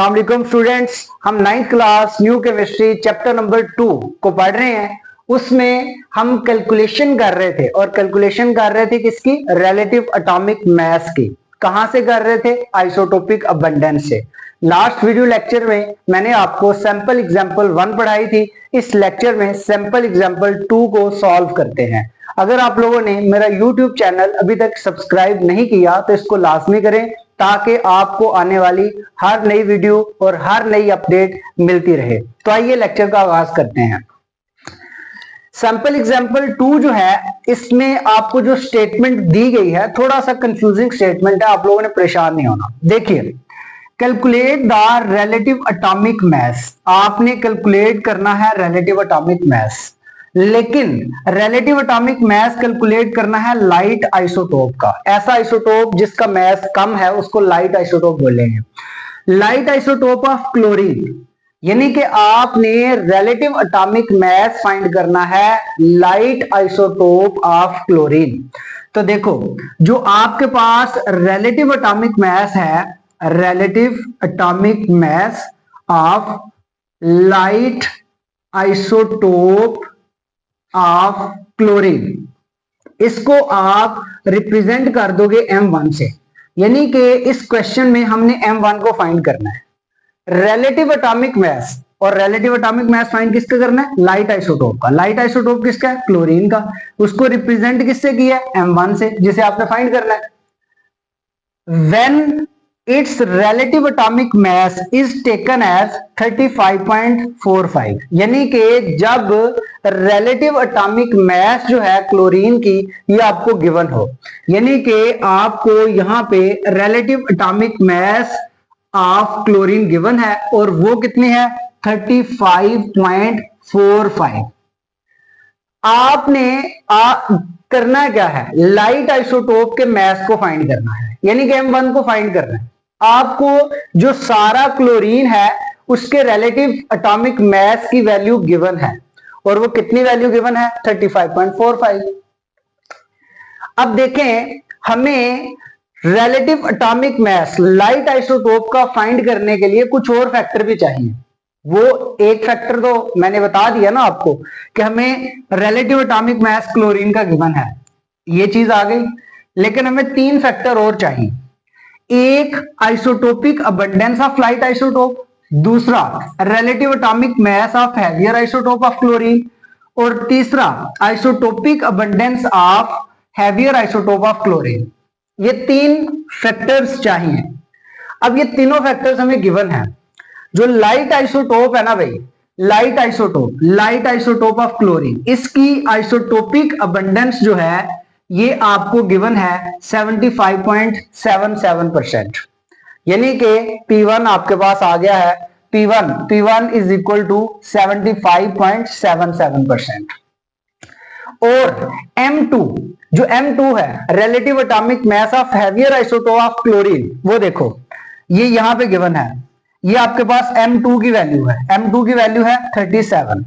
अस्सलाम स्टूडेंट्स, हम 9th class new chemistry chapter number 2 को पढ़ रहे हैं। उसमें हम कैलकुलेशन कर रहे थे और कैलकुलेशन कर रहे थे किसकी? रिलेटिव एटॉमिक मास की। कहां से कर रहे थे? आइसोटोपिक अबंडेंस से। लास्ट वीडियो लेक्चर में मैंने आपको सैंपल एग्जांपल 1 पढ़ाई थी। इस लेक्चर में सैंपल एग्जांपल 2 को सॉल्व करते हैं। अगर आप लोगों ने मेरा YouTube चैनल अभी तक सब्सक्राइब नहीं किया तो इसको लाजमी करें ताकि आपको आने वाली हर नई वीडियो और हर नई अपडेट मिलती रहे। तो आइए लेक्चर का आगाज करते हैं। सैंपल एग्जांपल 2 जो है, इसमें आपको जो स्टेटमेंट दी गई है थोड़ा सा कंफ्यूजिंग स्टेटमेंट है, आप लोगों ने परेशान नहीं होना। देखिए, कैलकुलेट द रिलेटिव एटॉमिक मास। आपने कैलकुलेट करना है रिलेटिव एटॉमिक मास, लेकिन रिलेटिव एटॉमिक मास कैलकुलेट करना है लाइट आइसोटोप का। ऐसा आइसोटोप जिसका मास कम है उसको लाइट आइसोटोप बोलेंगे। लाइट आइसोटोप ऑफ क्लोरीन, यानी कि आपने रिलेटिव एटॉमिक मास फाइंड करना है लाइट आइसोटोप ऑफ क्लोरीन। तो देखो, जो आपके पास रिलेटिव एटॉमिक मास है, relative atomic mass of light isotope of chlorine, इसको आप रिप्रेजेंट कर दोगे M1 से। यानी कि इस क्वेश्चन में हमने M1 को फाइंड करना है, रिलेटिव एटॉमिक मास। और रिलेटिव एटॉमिक मास फाइंड किसका करना है? लाइट आइसोटोप का। लाइट आइसोटोप किसका है? क्लोरीन का। उसको रिप्रेजेंट किससे किया है? M1 से, जिसे आपने फाइंड करना है। When its relative atomic mass is taken as 35.45, यानी कि जब relative atomic mass जो है क्लोरीन की ये आपको गिवन हो, यानी कि आपको यहां पे relative atomic mass of chlorine given है और वो कितनी है? 35.45। आपने करना क्या है? लाइट आइसोटोप के मास को फाइंड करना है, यानी कि M1 को फाइंड करना है। आपको जो सारा क्लोरीन है उसके रिलेटिव एटॉमिक मास की वैल्यू गिवन है और वो कितनी वैल्यू गिवन है? 35.45। अब देखें, हमें रिलेटिव एटॉमिक मास लाइट आइसोटोप का फाइंड करने के लिए कुछ और फैक्टर भी चाहिए। वो एक फैक्टर तो मैंने बता दिया ना आपको कि हमें रिलेटिव एटॉमिक मास क्लोरीन का गिवन है, ये चीज आ गई। लेकिन हमें 3 फैक्टर और चाहिए। एक, isotopic abundance of light isotope. दूसरा, relative atomic mass of heavier isotope of chlorine. और तीसरा, isotopic abundance of heavier isotope of chlorine. ये 3 फैक्टर्स चाहिए। अब ये तीनों फैक्टर्स हमें गिवन है। जो लाइट आइसोटोप है ना भाई, लाइट आइसोटोप ऑफ क्लोरीन, इसकी आइसोटोपिक अबंडेंस जो है ये आपको गिवन है 75.77%, यानी कि P1 आपके पास आ गया है। P1 is equal to 75.77%। और M2, जो M2 है relative atomic mass of heavier isotope of chlorine, वो देखो ये यहां पे गिवन है। ये आपके पास M2 की वैल्यू है, M2 की वैल्यू है 37।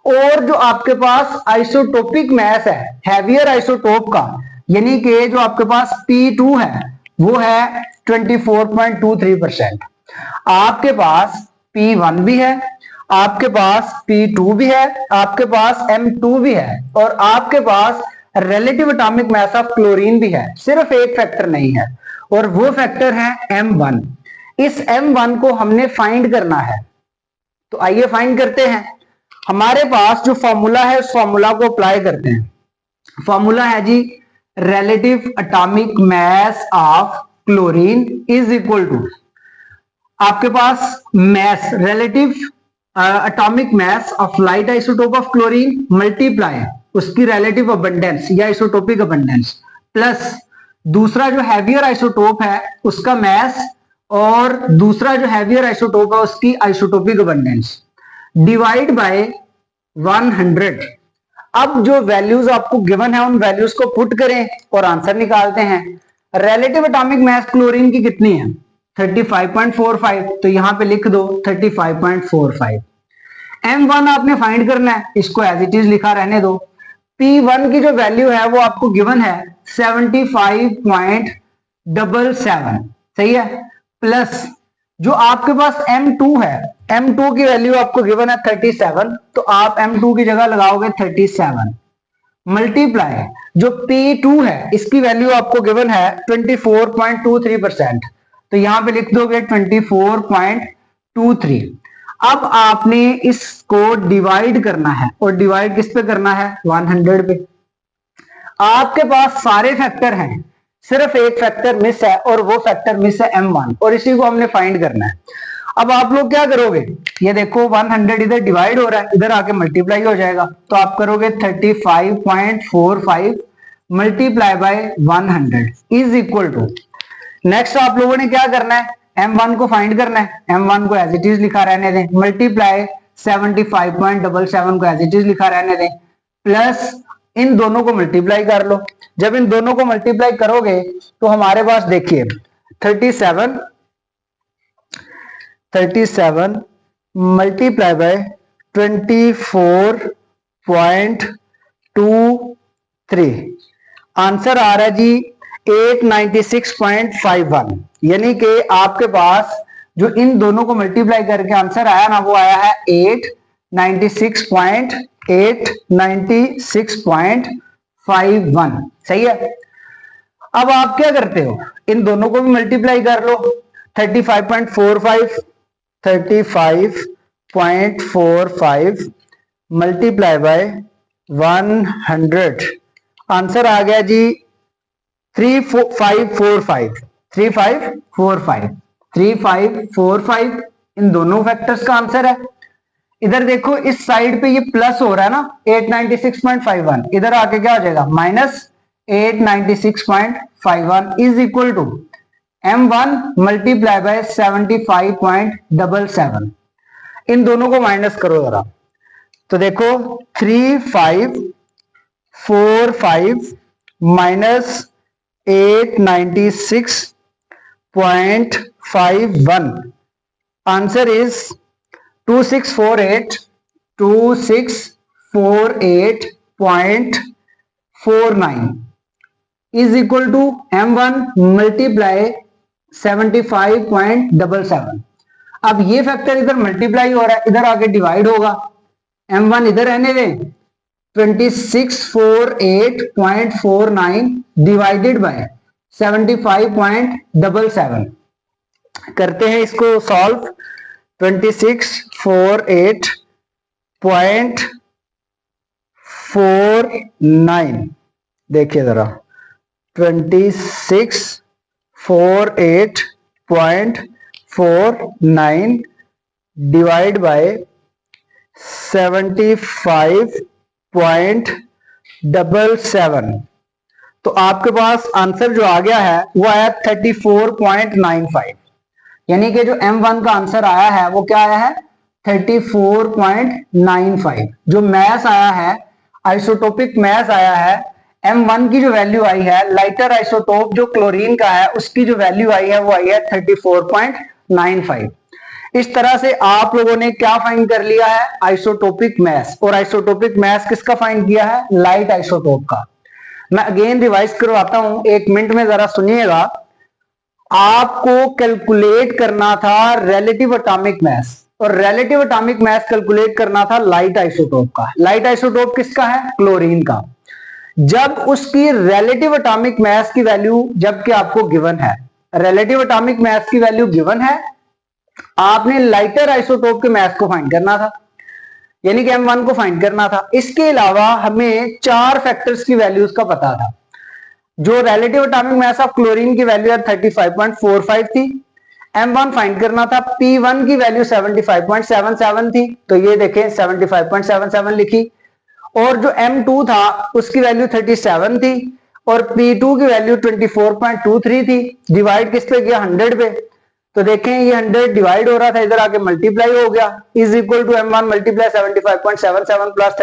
और जो आपके पास आइसोटोपिक मास है हैवियर आइसोटोप का, यानी कि जो आपके पास P2 है वो है 24.23%। आपके पास P1 भी है, आपके पास P2 भी है, आपके पास M2 भी है और आपके पास relative atomic mass of chlorine भी है। सिर्फ एक फैक्टर नहीं है और वो फैक्टर है M1। इस M1 को हमने फाइंड करना है, तो आइए फाइंड करते हैं। हमारे पास जो फॉर्मूला है उस फॉर्मूला को अप्लाई करते हैं। फॉर्मूला है जी, relative atomic mass of chlorine is equal to आपके पास mass, relative atomic mass of light isotope of chlorine multiply उसकी रिलेटिव अबंडेंस या आइसोटोपिक अबंडेंस, प्लस दूसरा जो हैवियर आइसोटोप है उसका मास और दूसरा जो हैवियर आइसोटोप है उसकी आइसोटोपिक अबंडेंस, डिवाइड बाय 100। अब जो वैल्यूज आपको गिवन है उन वैल्यूज को पुट करें और आंसर निकालते हैं। रिलेटिव एटॉमिक मास क्लोरीन की कितनी है? 35.45, तो यहां पे लिख दो 35.45। M1 आपने फाइंड करना है, इसको एज इट इज लिखा रहने दो। P1 की जो वैल्यू है वो आपको गिवन है 75.77, सही है, प्लस जो आपके पास M2 है, M2 की वैल्यू आपको गिवन है 37, तो आप M2 की जगह लगाओगे 37 मल्टीप्लाई जो P2 है इसकी वैल्यू आपको गिवन है 24.23%, तो यहां पे लिख दोगे 24.23। अब आपने इसको डिवाइड करना है, और डिवाइड किस पे करना है, 100 पे। आपके पास सारे फैक्टर हैं, सिर्फ एक फैक्टर मिस है, और वो फैक्टर मिस है M1, और इसी को हमने फाइंड करना है। अब आप लोग क्या करोगे, ये देखो 100 इधर डिवाइड हो रहा है, इधर आके मल्टीप्लाई हो जाएगा, तो आप करोगे 35.45 multiply by 100 is equal to, next आप लोगों ने क्या करना है, M1 को फाइंड करना है। M1 को एज इट इज लिखा रहने दें, मल्टीप्लाई 75.77 को एज इट इज लिखा रहने दें, प्लस इन दोनों को मल्टीप्लाई कर लो। जब इन दोनों को मल्टीप्लाई करोगे तो हमारे पास देखिए 37 मल्टीप्लाई बाय 24.23, आंसर आ रहा है जी 896.51। यानी कि आपके पास जो इन दोनों को मल्टीप्लाई करके आंसर आया ना, वो आया है 896.51। सही है। अब आप क्या करते हो, इन दोनों को भी मल्टीप्लाई कर लो, 35.45 मल्टीप्लाई बाय 100, आंसर आ गया जी 3545 इन दोनों फैक्टर्स का आंसर है। इधर देखो इस साइड पे ये प्लस हो रहा है ना 896.51, इधर आके क्या हो जाएगा minus 896.51 is equal to M1 multiply by 75.77। इन दोनों को माइनस करो जरा, तो देखो 3545 minus 896.51, answer is 2648.49 is equal to M1 multiply 75.77। अब ये फैक्टर इधर मल्टीप्लाई हो रहा है, इधर आके डिवाइड होगा, M1 इधर रहने दें, 2648.49 डिवाइडेड बाय 75.77। करते हैं इसको सॉल्व, 2648.49, देखिए जरा 2648.49 डिवाइड बाय 75.77, तो आपके पास आंसर जो आ गया है वो आया 34.95। यानी कि जो M1 का आंसर आया है वो क्या आया है 34.95। जो मैथ आया है, आइसोटोपिक मैथ आया है, M1 की जो वैल्यू आई है, लाइटर आइसोटोप जो क्लोरीन का है उसकी जो वैल्यू आई है वो आई है 34.95। इस तरह से आप लोगों ने क्या फाइंड कर लिया है, आइसोटोपिक मैस। और आइसोटोपिक मैस किसका फाइंड किया है, लाइट आइसोटोप का। मैं अगेन रिवाइज करवाता हूं, 1 मिनट में जरा सुनिएगा। आपको कैलकुलेट करना था रिलेटिव एटॉमिक मैस, और रिलेटिव एटॉमिक मैस कैलकुलेट करना था लाइट आइसोटोप का। लाइट आइसोटोप किसका है, क्लोरीन का। जब उसकी रिलेटिव एटॉमिक मैस की वैल्यू, जबकि आपको गिवन है, रिलेटिव एटॉमिक मैस की वैल्यू गिवन है, आपने लाइटर आइसोटोप के मैस को फाइंड करना था, यानी कि M1 को फाइंड करना था। इसके अलावा हमें 4 फैक्टर्स की वैल्यूज का पता था। जो relative atomic mass of chlorine की वैल्यू 35.45 थी, M1 फाइंड करना था, P1 की वैल्यू 75.77 थी, तो ये देखें 75.77 लिखी, और जो M2 था उसकी वैल्यू 37 थी, और P2 की वैल्यू 24.23 थी। डिवाइड किस पे किया, 100 पे, तो देखें ये 100 डिवाइड हो रहा था, इधर आके मल्टीप्लाई हो गया, is equal to M1 multiply 75.77 plus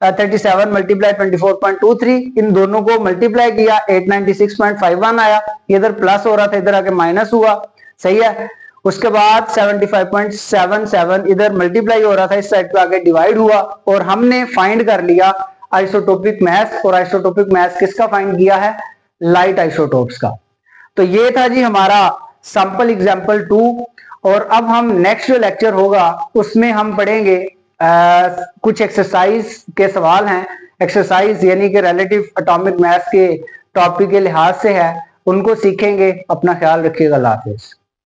37 multiply 24.23, इन दोनों को मल्टीप्लाई किया 896.51 आया, इधर प्लस हो रहा था, इधर आके माइनस हुआ। सही है। उसके बाद 75.77 इधर मल्टीप्लाई हो रहा था, इस साइड पे आके डिवाइड हुआ, और हमने फाइंड कर लिया आइसोटोपिक मैस। और आइसोटोपिक मैस किसका फाइंड किया है, लाइट आइसोटोप्स का। तो ये था जी हमारा सैंपल एग्जाम्पल 2। और अब हम नेक्स्ट जो लेक्चर होगा उसमें हम पढ़ेंगे कुछ एक्सरसाइज के सवाल हैं। एक्सरसाइज यानी कि रिलेटिव एटॉमिक मास के टॉपिक के लिहाज से है, उनको सीखेंगे। अपना ख्याल रखिएगा। अल्लाह हाफिज।